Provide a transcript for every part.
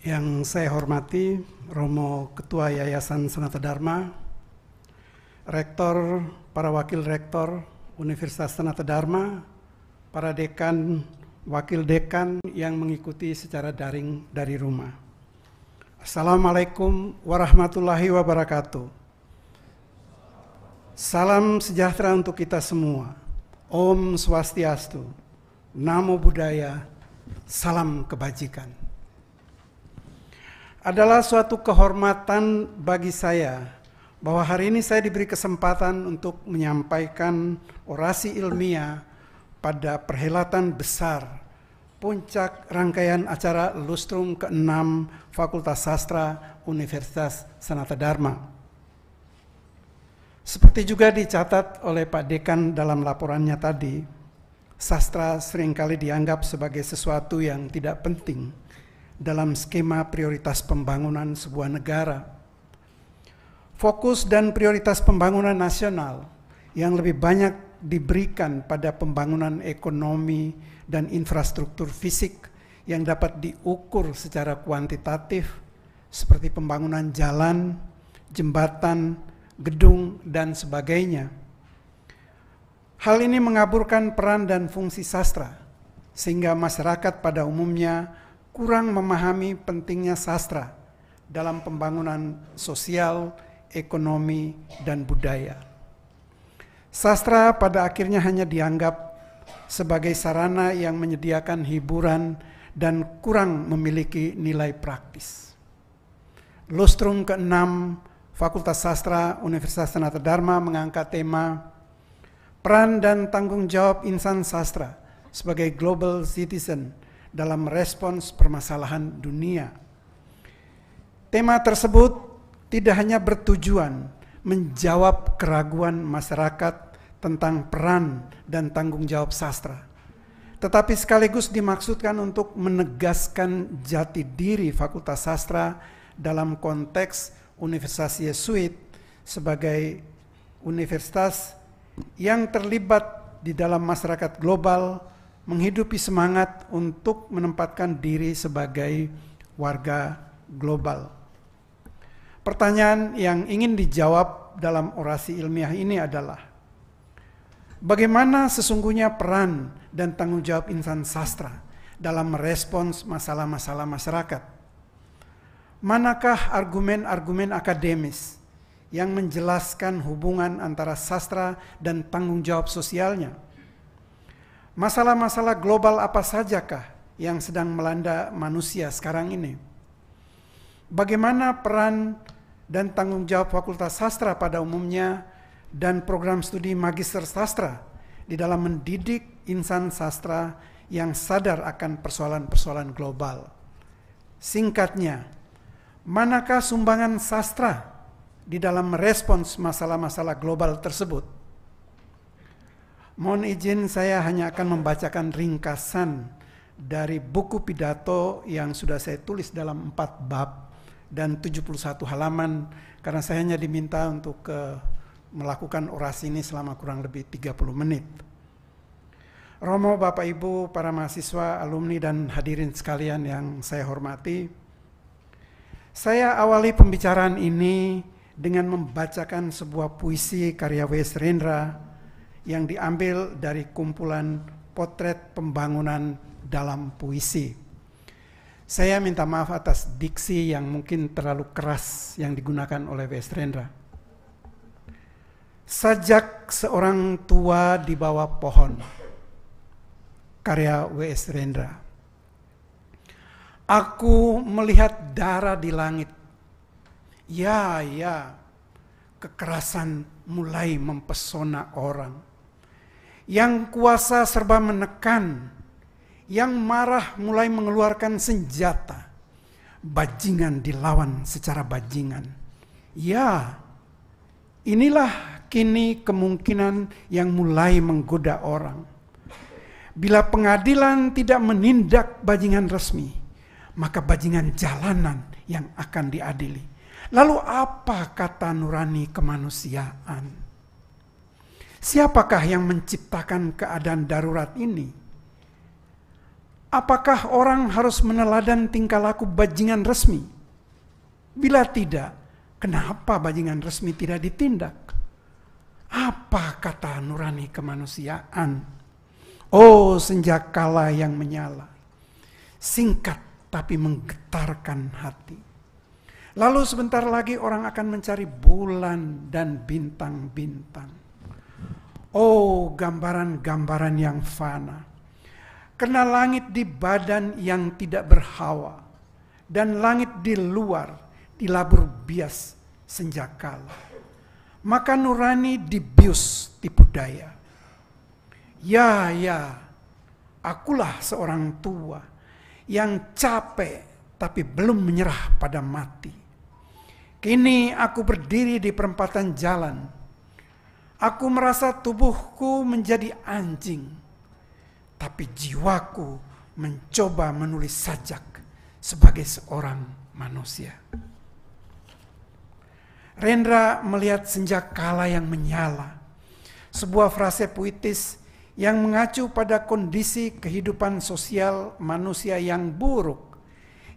Yang saya hormati Romo Ketua Yayasan Sanata Dharma, Rektor, para Wakil Rektor Universitas Sanata Dharma, para Dekan, Wakil Dekan yang mengikuti secara daring dari rumah. Assalamualaikum warahmatullahi wabarakatuh. Salam sejahtera untuk kita semua. Om Swastiastu, Namo Buddhaya, salam kebajikan. Adalah suatu kehormatan bagi saya bahwa hari ini saya diberi kesempatan untuk menyampaikan orasi ilmiah pada perhelatan besar puncak rangkaian acara Lustrum ke-6 Fakultas Sastra Universitas Sanata Dharma. Seperti juga dicatat oleh Pak Dekan dalam laporannya tadi, sastra seringkali dianggap sebagai sesuatu yang tidak penting dalam skema prioritas pembangunan sebuah negara. Fokus dan prioritas pembangunan nasional yang lebih banyak diberikan pada pembangunan ekonomi dan infrastruktur fisik yang dapat diukur secara kuantitatif seperti pembangunan jalan, jembatan, gedung, dan sebagainya. Hal ini mengaburkan peran dan fungsi sastra sehingga masyarakat pada umumnya kurang memahami pentingnya sastra dalam pembangunan sosial, ekonomi, dan budaya. Sastra pada akhirnya hanya dianggap sebagai sarana yang menyediakan hiburan dan kurang memiliki nilai praktis. Lustrum ke-6 Fakultas Sastra Universitas Sanata Dharma mengangkat tema peran dan tanggung jawab insan sastra sebagai global citizen dalam respons permasalahan dunia. Tema tersebut tidak hanya bertujuan menjawab keraguan masyarakat tentang peran dan tanggung jawab sastra, tetapi sekaligus dimaksudkan untuk menegaskan jati diri Fakultas Sastra dalam konteks Universitas Yesuit sebagai universitas yang terlibat di dalam masyarakat global, menghidupi semangat untuk menempatkan diri sebagai warga global. Pertanyaan yang ingin dijawab dalam orasi ilmiah ini adalah, bagaimana sesungguhnya peran dan tanggung jawab insan sastra dalam merespons masalah-masalah masyarakat? Manakah argumen-argumen akademis yang menjelaskan hubungan antara sastra dan tanggung jawab sosialnya? Masalah-masalah global apa sajakah yang sedang melanda manusia sekarang ini? Bagaimana peran dan tanggung jawab Fakultas Sastra pada umumnya dan program studi Magister Sastra di dalam mendidik insan sastra yang sadar akan persoalan-persoalan global? Singkatnya, manakah sumbangan sastra di dalam merespons masalah-masalah global tersebut? Mohon izin, saya hanya akan membacakan ringkasan dari buku pidato yang sudah saya tulis dalam 4 bab dan 71 halaman, karena saya hanya diminta untuk melakukan orasi ini selama kurang lebih 30 menit. Romo, Bapak Ibu, para mahasiswa, alumni, dan hadirin sekalian yang saya hormati, saya awali pembicaraan ini dengan membacakan sebuah puisi karya W.S. Rendra yang diambil dari kumpulan potret pembangunan dalam puisi. Saya minta maaf atas diksi yang mungkin terlalu keras yang digunakan oleh W.S. Rendra. Sajak seorang tua di bawah pohon, karya W.S. Rendra. Aku melihat darah di langit. Ya, kekerasan mulai mempesona orang. Yang kuasa serba menekan, yang marah mulai mengeluarkan senjata. Bajingan dilawan secara bajingan. Ya, inilah kini kemungkinan yang mulai menggoda orang. Bila pengadilan tidak menindak bajingan resmi, maka bajingan jalanan yang akan diadili. Lalu apa kata nurani kemanusiaan? Siapakah yang menciptakan keadaan darurat ini? Apakah orang harus meneladan tingkah laku bajingan resmi? Bila tidak, kenapa bajingan resmi tidak ditindak? Apa kata nurani kemanusiaan? Oh, senjakala yang menyala, singkat tapi menggetarkan hati. Lalu sebentar lagi orang akan mencari bulan dan bintang-bintang. Oh, gambaran-gambaran yang fana. Kena langit di badan yang tidak berhawa, dan langit di luar dilabur bias senjakala. Maka nurani dibius tipu daya. Ya, akulah seorang tua yang capek tapi belum menyerah pada mati. Kini aku berdiri di perempatan jalan. Aku merasa tubuhku menjadi anjing, tapi jiwaku mencoba menulis sajak sebagai seorang manusia. Rendra melihat senjakala yang menyala, sebuah frase puitis yang mengacu pada kondisi kehidupan sosial manusia yang buruk,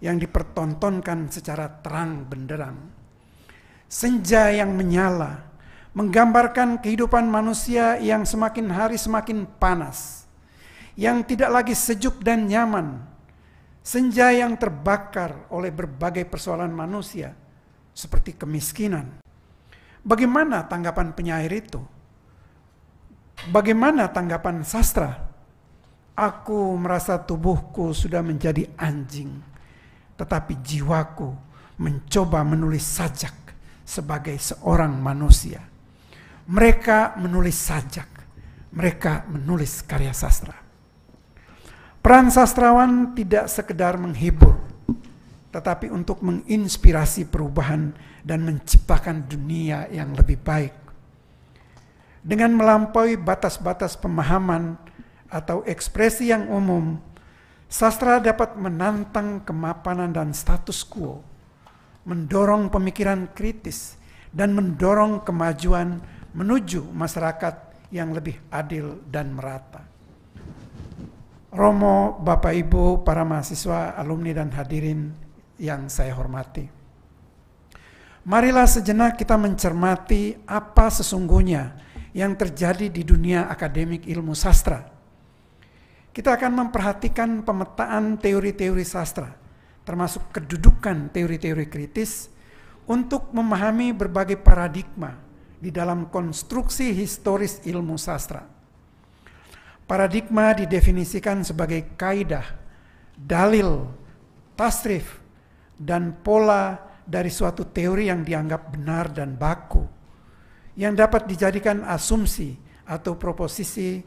yang dipertontonkan secara terang benderang. Senja yang menyala menggambarkan kehidupan manusia yang semakin hari semakin panas, yang tidak lagi sejuk dan nyaman. Senja yang terbakar oleh berbagai persoalan manusia, seperti kemiskinan. Bagaimana tanggapan penyair itu? Bagaimana tanggapan sastra? Aku merasa tubuhku sudah menjadi anjing, tetapi jiwaku mencoba menulis sajak sebagai seorang manusia. Mereka menulis sajak, mereka menulis karya sastra. Peran sastrawan tidak sekedar menghibur, tetapi untuk menginspirasi perubahan dan menciptakan dunia yang lebih baik. Dengan melampaui batas-batas pemahaman atau ekspresi yang umum, sastra dapat menantang kemapanan dan status quo, mendorong pemikiran kritis, dan mendorong kemajuan menuju masyarakat yang lebih adil dan merata. Romo, Bapak Ibu, para mahasiswa, alumni dan hadirin yang saya hormati. Marilah sejenak kita mencermati apa sesungguhnya yang terjadi di dunia akademik ilmu sastra. Kita akan memperhatikan pemetaan teori-teori sastra, termasuk kedudukan teori-teori kritis, untuk memahami berbagai paradigma di dalam konstruksi historis ilmu sastra. Paradigma didefinisikan sebagai kaidah, dalil, tasrif, dan pola dari suatu teori yang dianggap benar dan baku, yang dapat dijadikan asumsi atau proposisi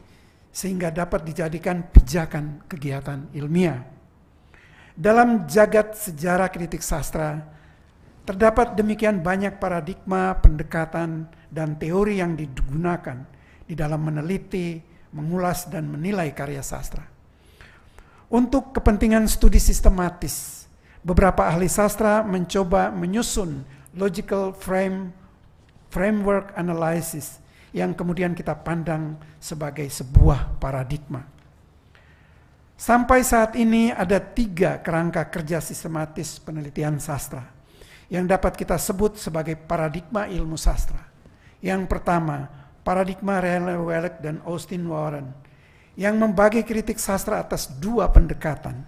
sehingga dapat dijadikan pijakan kegiatan ilmiah. Dalam jagat sejarah kritik sastra, terdapat demikian banyak paradigma, pendekatan, dan teori yang digunakan di dalam meneliti, mengulas, dan menilai karya sastra. Untuk kepentingan studi sistematis, beberapa ahli sastra mencoba menyusun logical framework analysis yang kemudian kita pandang sebagai sebuah paradigma. Sampai saat ini ada 3 kerangka kerja sistematis penelitian sastra yang dapat kita sebut sebagai paradigma ilmu sastra. Yang pertama, paradigma Raleigh Wallich dan Austin Warren yang membagi kritik sastra atas 2 pendekatan,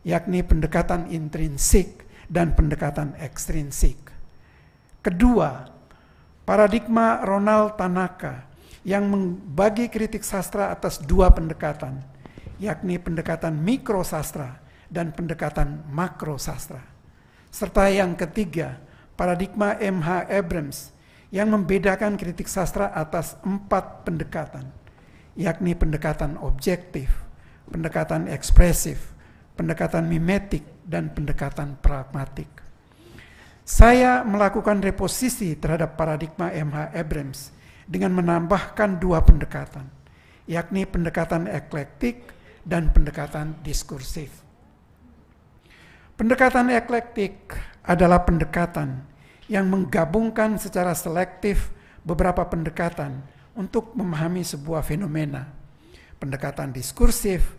yakni pendekatan intrinsik dan pendekatan ekstrinsik. Kedua, paradigma Ronald Tanaka yang membagi kritik sastra atas 2 pendekatan, yakni pendekatan mikrosastra dan pendekatan makrosastra. Serta yang ketiga, paradigma M.H. Abrams yang membedakan kritik sastra atas 4 pendekatan, yakni pendekatan objektif, pendekatan ekspresif, pendekatan mimetik, dan pendekatan pragmatik. Saya melakukan reposisi terhadap paradigma M.H. Abrams dengan menambahkan 2 pendekatan, yakni pendekatan eklektik dan pendekatan diskursif. Pendekatan eklektik adalah pendekatan yang menggabungkan secara selektif beberapa pendekatan untuk memahami sebuah fenomena. Pendekatan diskursif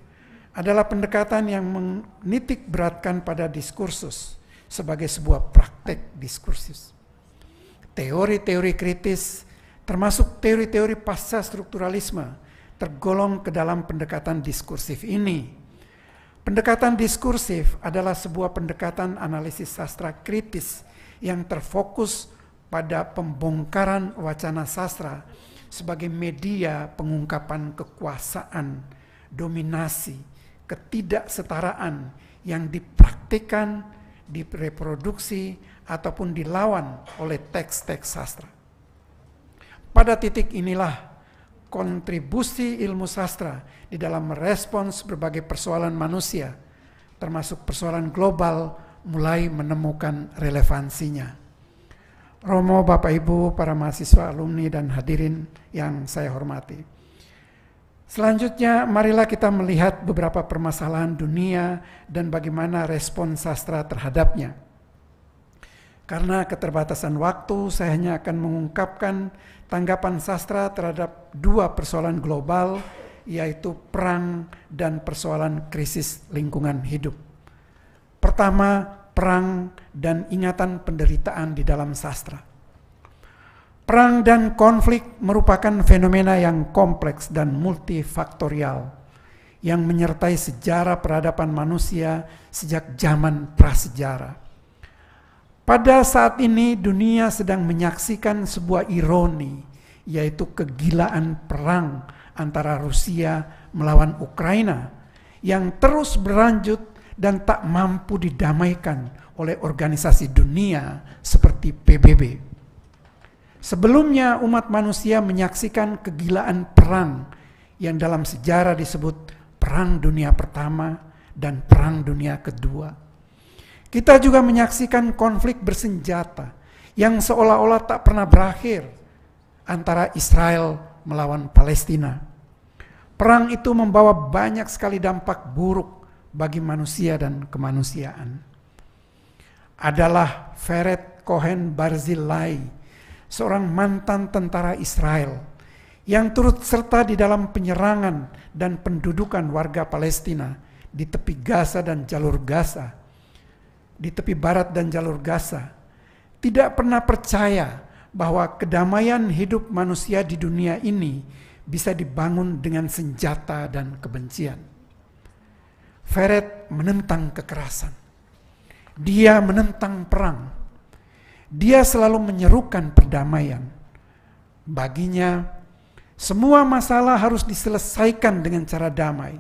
adalah pendekatan yang menitik beratkan pada diskursus sebagai sebuah praktek diskursus. Teori-teori kritis, termasuk teori-teori pasca strukturalisme, tergolong ke dalam pendekatan diskursif ini. Pendekatan diskursif adalah sebuah pendekatan analisis sastra kritis yang terfokus pada pembongkaran wacana sastra sebagai media pengungkapan kekuasaan, dominasi, ketidaksetaraan yang dipraktikkan, direproduksi, ataupun dilawan oleh teks-teks sastra. Pada titik inilah kontribusi ilmu sastra di dalam merespons berbagai persoalan manusia, termasuk persoalan global, mulai menemukan relevansinya. Romo, Bapak Ibu, para mahasiswa, alumni, dan hadirin yang saya hormati. Selanjutnya, marilah kita melihat beberapa permasalahan dunia dan bagaimana respon sastra terhadapnya. Karena keterbatasan waktu, saya hanya akan mengungkapkan tanggapan sastra terhadap dua persoalan global, yaitu perang dan persoalan krisis lingkungan hidup. Pertama, perang dan ingatan penderitaan di dalam sastra. Perang dan konflik merupakan fenomena yang kompleks dan multifaktorial yang menyertai sejarah peradaban manusia sejak zaman prasejarah. Pada saat ini dunia sedang menyaksikan sebuah ironi, yaitu kegilaan perang antara Rusia melawan Ukraina yang terus berlanjut dan tak mampu didamaikan oleh organisasi dunia seperti PBB. Sebelumnya umat manusia menyaksikan kegilaan perang yang dalam sejarah disebut Perang Dunia Pertama dan Perang Dunia Kedua. Kita juga menyaksikan konflik bersenjata yang seolah-olah tak pernah berakhir antara Israel melawan Palestina. Perang itu membawa banyak sekali dampak buruk bagi manusia dan kemanusiaan. Adalah Vered Cohen Barzilai, seorang mantan tentara Israel yang turut serta di dalam penyerangan dan pendudukan warga Palestina di tepi Gaza dan jalur Gaza, di tepi barat dan jalur Gaza, tidak pernah percaya bahwa kedamaian hidup manusia di dunia ini bisa dibangun dengan senjata dan kebencian. Vered menentang kekerasan. Dia menentang perang. Dia selalu menyerukan perdamaian. Baginya, semua masalah harus diselesaikan dengan cara damai,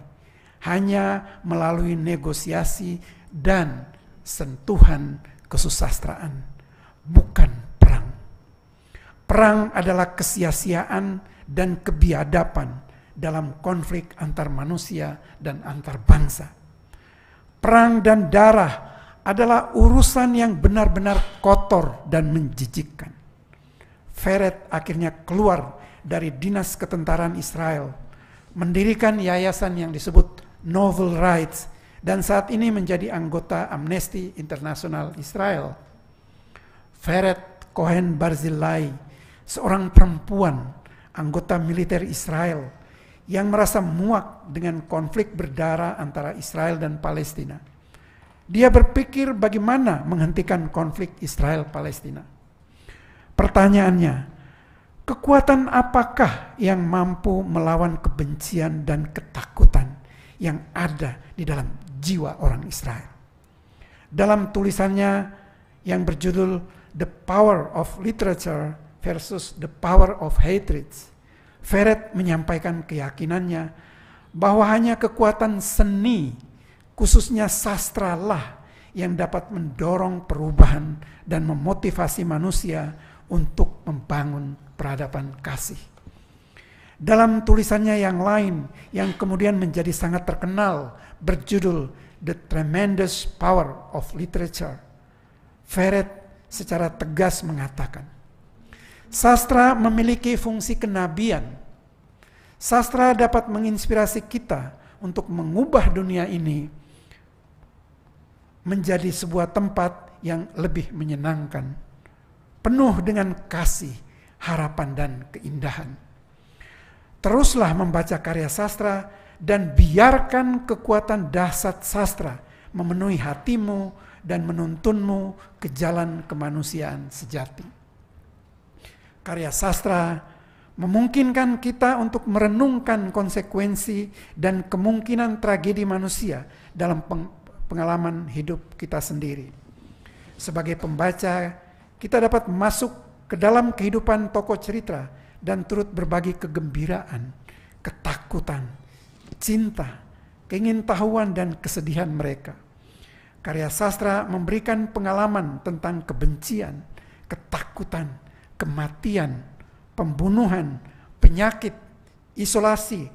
hanya melalui negosiasi dan sentuhan kesusastraan, bukan perang. Perang adalah kesia-siaan dan kebiadaban dalam konflik antar manusia dan antar bangsa. Perang dan darah adalah urusan yang benar-benar kotor dan menjijikkan. Vered akhirnya keluar dari dinas ketentaraan Israel, mendirikan yayasan yang disebut Novel Rights, dan saat ini menjadi anggota Amnesty International Israel. Vered Cohen Barzilai, seorang perempuan anggota militer Israel yang merasa muak dengan konflik berdarah antara Israel dan Palestina. Dia berpikir bagaimana menghentikan konflik Israel-Palestina. Pertanyaannya, kekuatan apakah yang mampu melawan kebencian dan ketakutan yang ada di dalam jiwa orang Israel? Dalam tulisannya yang berjudul The Power of Literature versus the Power of Hatred, Vered menyampaikan keyakinannya bahwa hanya kekuatan seni, khususnya sastra lah yang dapat mendorong perubahan dan memotivasi manusia untuk membangun peradaban kasih. Dalam tulisannya yang lain yang kemudian menjadi sangat terkenal berjudul The Tremendous Power of Literature, Vered secara tegas mengatakan, sastra memiliki fungsi kenabian. Sastra dapat menginspirasi kita untuk mengubah dunia ini menjadi sebuah tempat yang lebih menyenangkan, penuh dengan kasih, harapan, dan keindahan. Teruslah membaca karya sastra dan biarkan kekuatan dahsyat sastra memenuhi hatimu dan menuntunmu ke jalan kemanusiaan sejati. Karya sastra memungkinkan kita untuk merenungkan konsekuensi dan kemungkinan tragedi manusia dalam pengalaman hidup kita sendiri. Sebagai pembaca, kita dapat masuk ke dalam kehidupan tokoh cerita dan turut berbagi kegembiraan, ketakutan, cinta, keingintahuan, dan kesedihan mereka. Karya sastra memberikan pengalaman tentang kebencian, ketakutan, kematian, pembunuhan, penyakit, isolasi,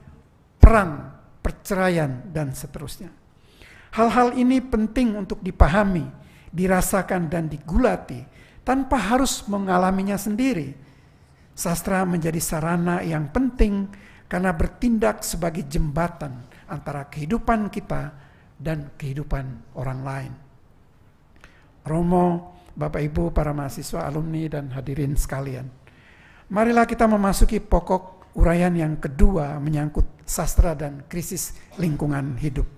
perang, perceraian, dan seterusnya. Hal-hal ini penting untuk dipahami, dirasakan, dan digulati tanpa harus mengalaminya sendiri. Sastra menjadi sarana yang penting karena bertindak sebagai jembatan antara kehidupan kita dan kehidupan orang lain. Romo, Bapak Ibu, para mahasiswa, alumni, dan hadirin sekalian, marilah kita memasuki pokok uraian yang kedua menyangkut sastra dan krisis lingkungan hidup.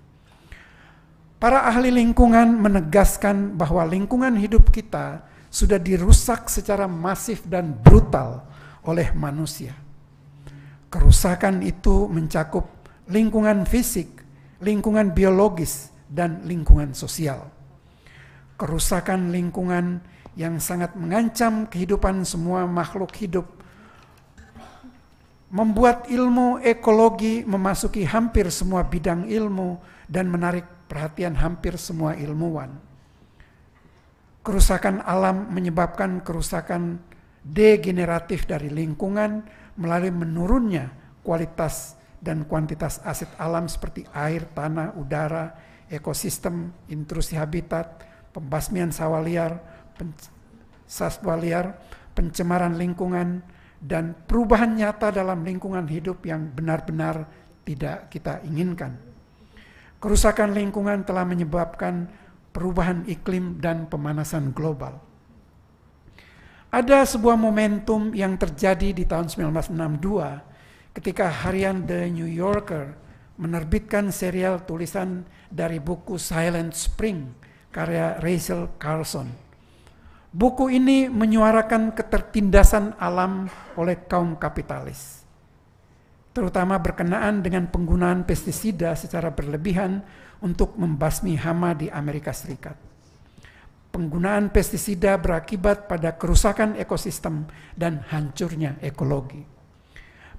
Para ahli lingkungan menegaskan bahwa lingkungan hidup kita sudah dirusak secara masif dan brutal oleh manusia. Kerusakan itu mencakup lingkungan fisik, lingkungan biologis, dan lingkungan sosial. Kerusakan lingkungan yang sangat mengancam kehidupan semua makhluk hidup membuat ilmu ekologi memasuki hampir semua bidang ilmu dan menarik perhatian hampir semua ilmuwan. Kerusakan alam menyebabkan kerusakan degeneratif dari lingkungan melalui menurunnya kualitas dan kuantitas aset alam seperti air, tanah, udara, ekosistem, intrusi habitat, pembasmian satwa liar, pencemaran lingkungan, dan perubahan nyata dalam lingkungan hidup yang benar-benar tidak kita inginkan. Kerusakan lingkungan telah menyebabkan perubahan iklim dan pemanasan global. Ada sebuah momentum yang terjadi di tahun 1962 ketika harian The New Yorker menerbitkan serial tulisan dari buku Silent Spring karya Rachel Carson. Buku ini menyuarakan ketertindasan alam oleh kaum kapitalis, terutama berkenaan dengan penggunaan pestisida secara berlebihan untuk membasmi hama di Amerika Serikat. Penggunaan pestisida berakibat pada kerusakan ekosistem dan hancurnya ekologi.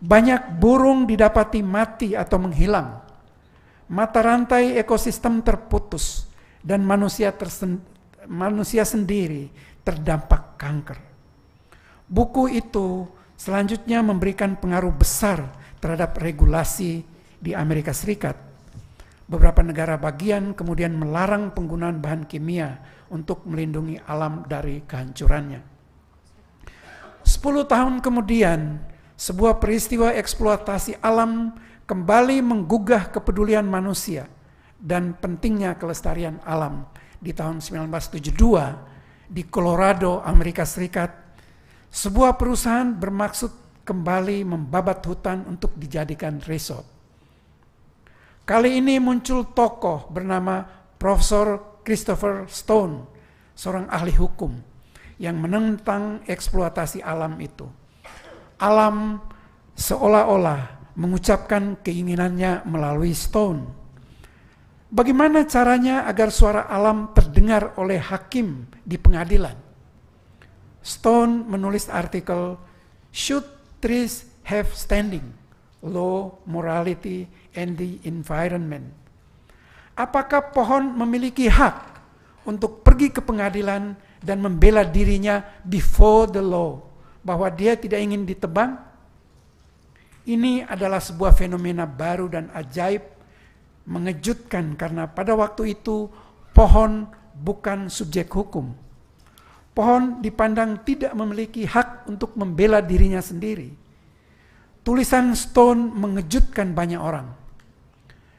Banyak burung didapati mati atau menghilang. Mata rantai ekosistem terputus dan manusia sendiri terdampak kanker. Buku itu selanjutnya memberikan pengaruh besar terhadap regulasi di Amerika Serikat. Beberapa negara bagian kemudian melarang penggunaan bahan kimia untuk melindungi alam dari kehancurannya. 10 tahun kemudian, sebuah peristiwa eksploitasi alam kembali menggugah kepedulian manusia dan pentingnya kelestarian alam. Di tahun 1972, di Colorado, Amerika Serikat, sebuah perusahaan bermaksud kembali membabat hutan untuk dijadikan resort. Kali ini muncul tokoh bernama Profesor Christopher Stone, seorang ahli hukum yang menentang eksploitasi alam itu. Alam seolah-olah mengucapkan keinginannya melalui Stone. Bagaimana caranya agar suara alam terdengar oleh hakim di pengadilan? Stone menulis artikel Should Trees Have Standing? Law, Morality, and the Environment. Apakah pohon memiliki hak untuk pergi ke pengadilan dan membela dirinya before the law, bahwa dia tidak ingin ditebang? Ini adalah sebuah fenomena baru dan ajaib, mengejutkan karena pada waktu itu pohon bukan subjek hukum. Pohon dipandang tidak memiliki hak untuk membela dirinya sendiri. Tulisan Stone mengejutkan banyak orang.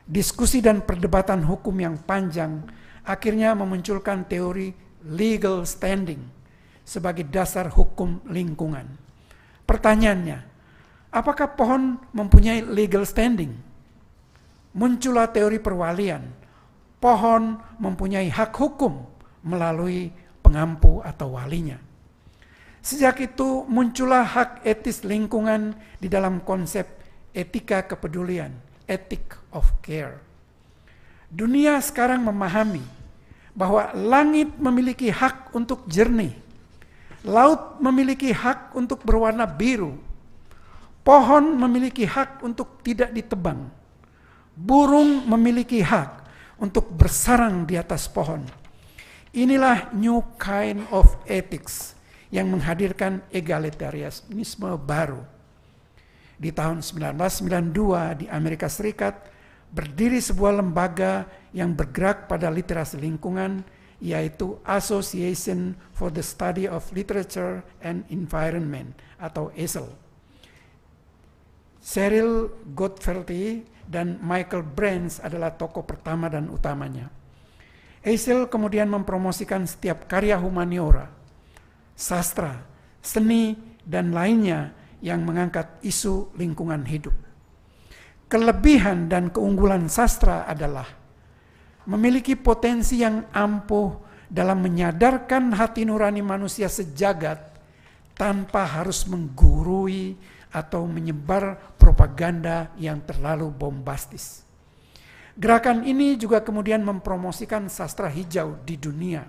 Diskusi dan perdebatan hukum yang panjang akhirnya memunculkan teori legal standing sebagai dasar hukum lingkungan. Pertanyaannya, apakah pohon mempunyai legal standing? muncullah teori perwalian. Pohon mempunyai hak hukum melalui pengampu atau walinya. Sejak itu muncullah hak etis lingkungan di dalam konsep etika kepedulian, ethic of care. Dunia sekarang memahami bahwa langit memiliki hak untuk jernih, laut memiliki hak untuk berwarna biru, pohon memiliki hak untuk tidak ditebang, burung memiliki hak untuk bersarang di atas pohon. Inilah new kind of ethics yang menghadirkan egalitarianisme baru. Di tahun 1992 di Amerika Serikat berdiri sebuah lembaga yang bergerak pada literasi lingkungan, yaitu Association for the Study of Literature and Environment atau ASL. Cheryl Gottfeldt dan Michael Brands adalah tokoh pertama dan utamanya. ASL kemudian mempromosikan setiap karya humaniora, sastra, seni, dan lainnya yang mengangkat isu lingkungan hidup. Kelebihan dan keunggulan sastra adalah memiliki potensi yang ampuh dalam menyadarkan hati nurani manusia sejagat tanpa harus menggurui atau menyebar propaganda yang terlalu bombastis. Gerakan ini juga kemudian mempromosikan sastra hijau di dunia,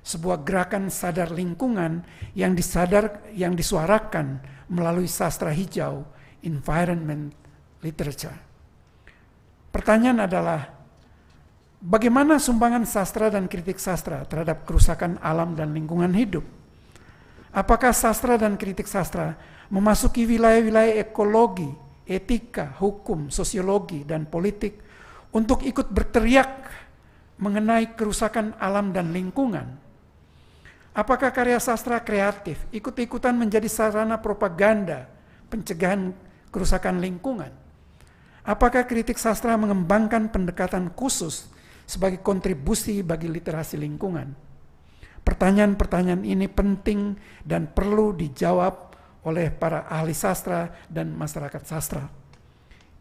sebuah gerakan sadar lingkungan yang disuarakan melalui sastra hijau, environment literature. Pertanyaan adalah, bagaimana sumbangan sastra dan kritik sastra terhadap kerusakan alam dan lingkungan hidup? Apakah sastra dan kritik sastra memasuki wilayah-wilayah ekologi, etika, hukum, sosiologi, dan politik untuk ikut berteriak mengenai kerusakan alam dan lingkungan? Apakah karya sastra kreatif ikut-ikutan menjadi sarana propaganda pencegahan kerusakan lingkungan? Apakah kritik sastra mengembangkan pendekatan khusus sebagai kontribusi bagi literasi lingkungan? Pertanyaan-pertanyaan ini penting dan perlu dijawab oleh para ahli sastra dan masyarakat sastra.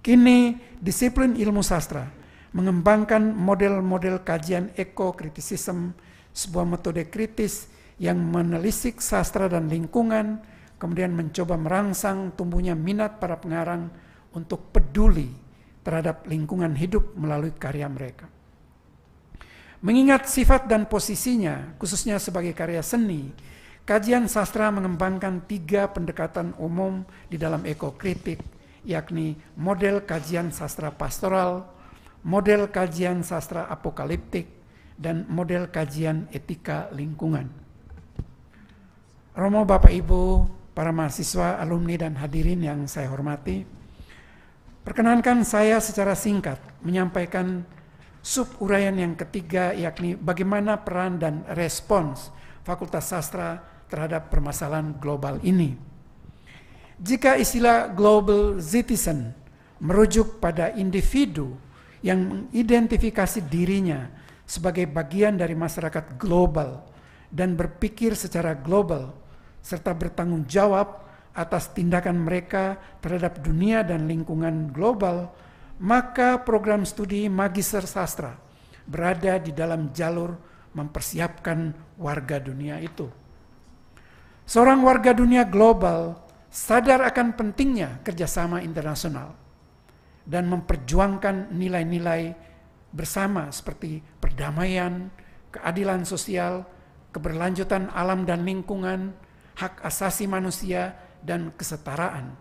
Kini, disiplin ilmu sastra mengembangkan model-model kajian ekokritisisme, sebuah metode kritis yang menelisik sastra dan lingkungan, kemudian mencoba merangsang tumbuhnya minat para pengarang untuk peduli terhadap lingkungan hidup melalui karya mereka. Mengingat sifat dan posisinya, khususnya sebagai karya seni, kajian sastra mengembangkan 3 pendekatan umum di dalam ekokritik, yakni model kajian sastra pastoral, model kajian sastra apokaliptik, dan model kajian etika lingkungan. Romo, Bapak, Ibu, para mahasiswa, alumni, dan hadirin yang saya hormati, perkenankan saya secara singkat menyampaikan sub-uraian yang ketiga, yakni bagaimana peran dan respons Fakultas Sastra terhadap permasalahan global ini. Jika istilah global citizen merujuk pada individu yang mengidentifikasi dirinya sebagai bagian dari masyarakat global dan berpikir secara global, serta bertanggung jawab atas tindakan mereka terhadap dunia dan lingkungan global, maka program studi Magister Sastra berada di dalam jalur mempersiapkan warga dunia itu. Seorang warga dunia global sadar akan pentingnya kerjasama internasional dan memperjuangkan nilai-nilai bersama seperti perdamaian, keadilan sosial, keberlanjutan alam dan lingkungan, hak asasi manusia, dan kesetaraan.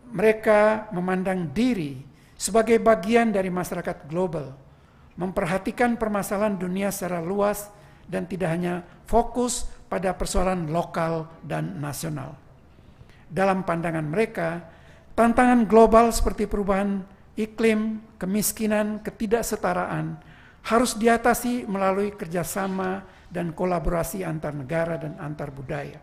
Mereka memandang diri sebagai bagian dari masyarakat global, memperhatikan permasalahan dunia secara luas dan tidak hanya fokus pada persoalan lokal dan nasional. Dalam pandangan mereka, tantangan global seperti perubahan iklim, kemiskinan, ketidaksetaraan harus diatasi melalui kerjasama dan kolaborasi antar negara dan antar budaya.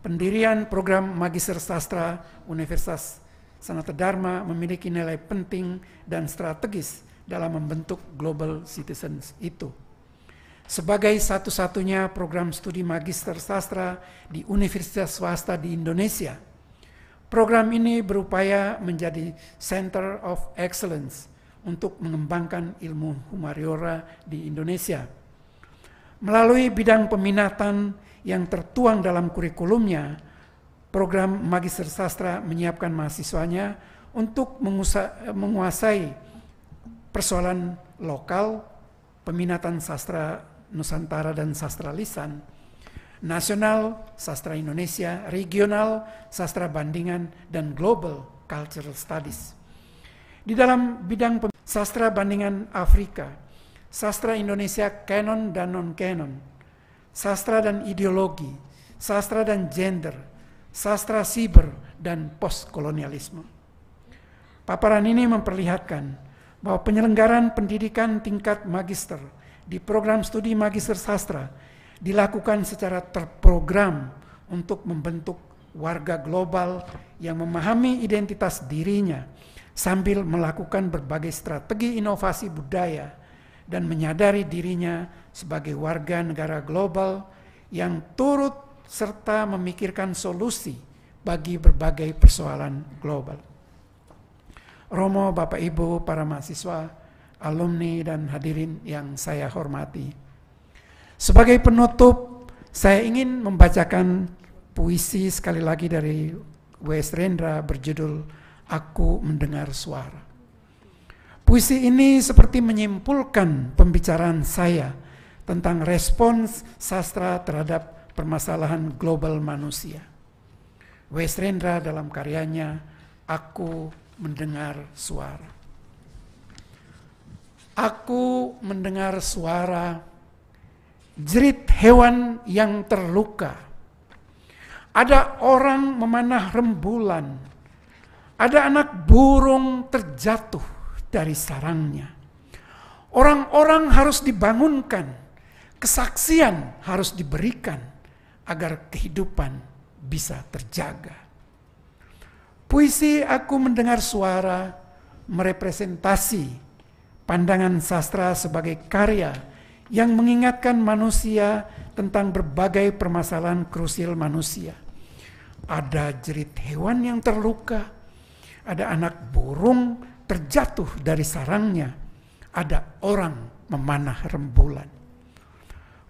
Pendirian program Magister Sastra Universitas Sanata Dharma memiliki nilai penting dan strategis dalam membentuk global citizens itu. Sebagai satu-satunya program studi Magister Sastra di universitas swasta di Indonesia, Program ini berupaya menjadi Center of Excellence untuk mengembangkan ilmu humaniora di Indonesia. Melalui bidang peminatan yang tertuang dalam kurikulumnya, program Magister Sastra menyiapkan mahasiswanya untuk menguasai persoalan lokal, peminatan sastra Nusantara dan sastra lisan, nasional, sastra Indonesia, regional, sastra bandingan, dan global cultural studies. Di dalam bidang sastra bandingan Afrika, sastra Indonesia canon dan non-canon, sastra dan ideologi, sastra dan gender, sastra siber, dan postkolonialisme. Paparan ini memperlihatkan bahwa penyelenggaraan pendidikan tingkat magister di program studi Magister Sastra dilakukan secara terprogram untuk membentuk warga global yang memahami identitas dirinya sambil melakukan berbagai strategi inovasi budaya dan menyadari dirinya sebagai warga negara global yang turut serta memikirkan solusi bagi berbagai persoalan global. Romo, Bapak Ibu, para mahasiswa, alumni, dan hadirin yang saya hormati. Sebagai penutup, saya ingin membacakan puisi sekali lagi dari W.S. Rendra berjudul Aku Mendengar Suara. Puisi ini seperti menyimpulkan pembicaraan saya tentang respons sastra terhadap permasalahan global manusia. W.S. Rendra dalam karyanya Aku Mendengar Suara. Aku mendengar suara jerit hewan yang terluka. Ada orang memanah rembulan. Ada anak burung terjatuh dari sarangnya. Orang-orang harus dibangunkan. Kesaksian harus diberikan agar kehidupan bisa terjaga. Puisi Aku Mendengar Suara merepresentasi pandangan sastra sebagai karya yang mengingatkan manusia tentang berbagai permasalahan krusial manusia. Ada jerit hewan yang terluka, ada anak burung terjatuh dari sarangnya, ada orang memanah rembulan.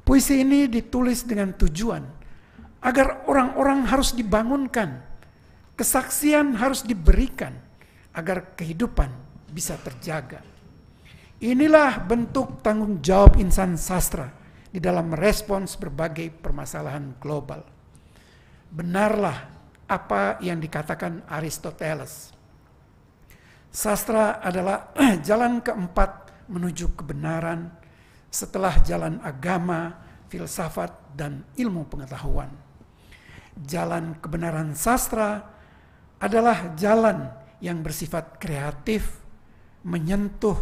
Puisi ini ditulis dengan tujuan agar orang-orang harus dibangunkan, kesaksian harus diberikan agar kehidupan bisa terjaga. Inilah bentuk tanggung jawab insan sastra di dalam merespons berbagai permasalahan global. Benarlah apa yang dikatakan Aristoteles. Sastra adalah jalan keempat menuju kebenaran setelah jalan agama, filsafat, dan ilmu pengetahuan. Jalan kebenaran sastra adalah jalan yang bersifat kreatif, menyentuh,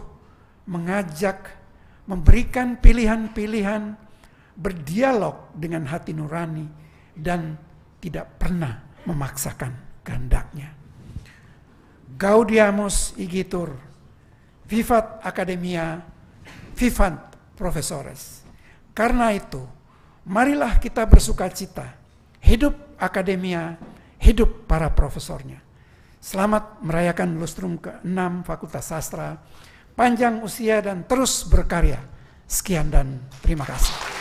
mengajak, memberikan pilihan-pilihan, berdialog dengan hati nurani, dan tidak pernah memaksakan kehendaknya. Gaudiamus igitur, vivat academia, vivant professores. Karena itu, marilah kita bersukacita, hidup akademia, hidup para profesornya. Selamat merayakan lustrum ke-6 Fakultas Sastra, panjang usia dan terus berkarya. Sekian dan terima kasih.